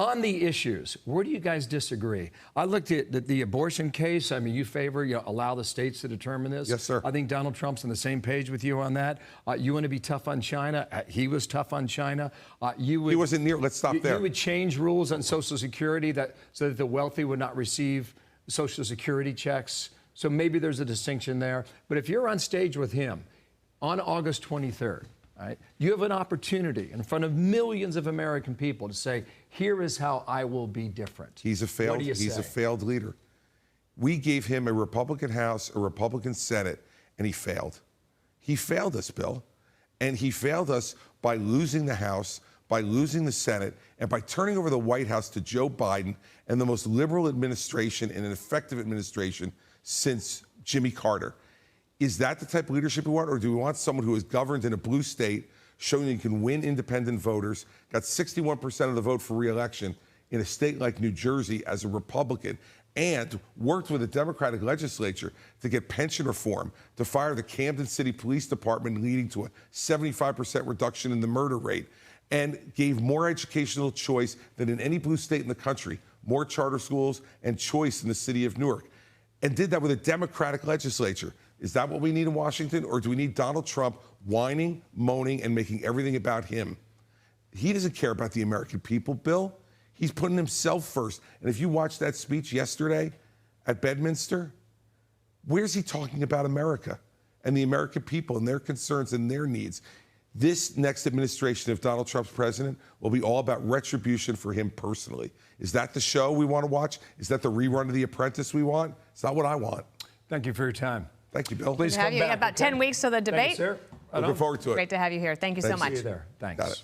On the issues, where do you guys disagree? I looked at the abortion case. I mean, you favor, allow the states to determine this. Yes, sir. I think Donald Trump's on the same page with you on that. You want to be tough on China. He was tough on China. He wasn't near. Let's stop there. You would change rules on Social Security so that the wealthy would not receive Social Security checks. So maybe there's a distinction there. But if you're on stage with him on August 23rd, right, you have an opportunity in front of millions of American people to say, here is how I will be different. He's a failed leader. We gave him a Republican House, a Republican Senate, and he failed. He failed us, Bill. And he failed us by losing the House, by losing the Senate, and by turning over the White House to Joe Biden and the most liberal administration and an effective administration since Jimmy Carter. Is that the type of leadership we want, or do we want someone who is governed in a blue state, showing that you can win independent voters, got 61% of the vote for re-election in a state like New Jersey as a Republican, and worked with a Democratic legislature to get pension reform, to fire the Camden City Police Department, leading to a 75% reduction in the murder rate, and gave more educational choice than in any blue state in the country, more charter schools and choice in the city of Newark, and did that with a Democratic legislature? Is that what we need in Washington, or do we need Donald Trump whining, moaning, and making everything about him? He doesn't care about the American people, Bill. He's putting himself first. And if you watched that speech yesterday at Bedminster, where's he talking about America and the American people and their concerns and their needs? This next administration, if Donald Trump's president, will be all about retribution for him personally. Is that the show we want to watch? Is that the rerun of The Apprentice we want? It's not what I want. Thank you for your time. Thank you, Bill. Please come back. You have about 10 weeks till the debate. Thank you, sir. Looking forward to it. Great to have you here. Thank you so much. See you there. Thanks. Got it.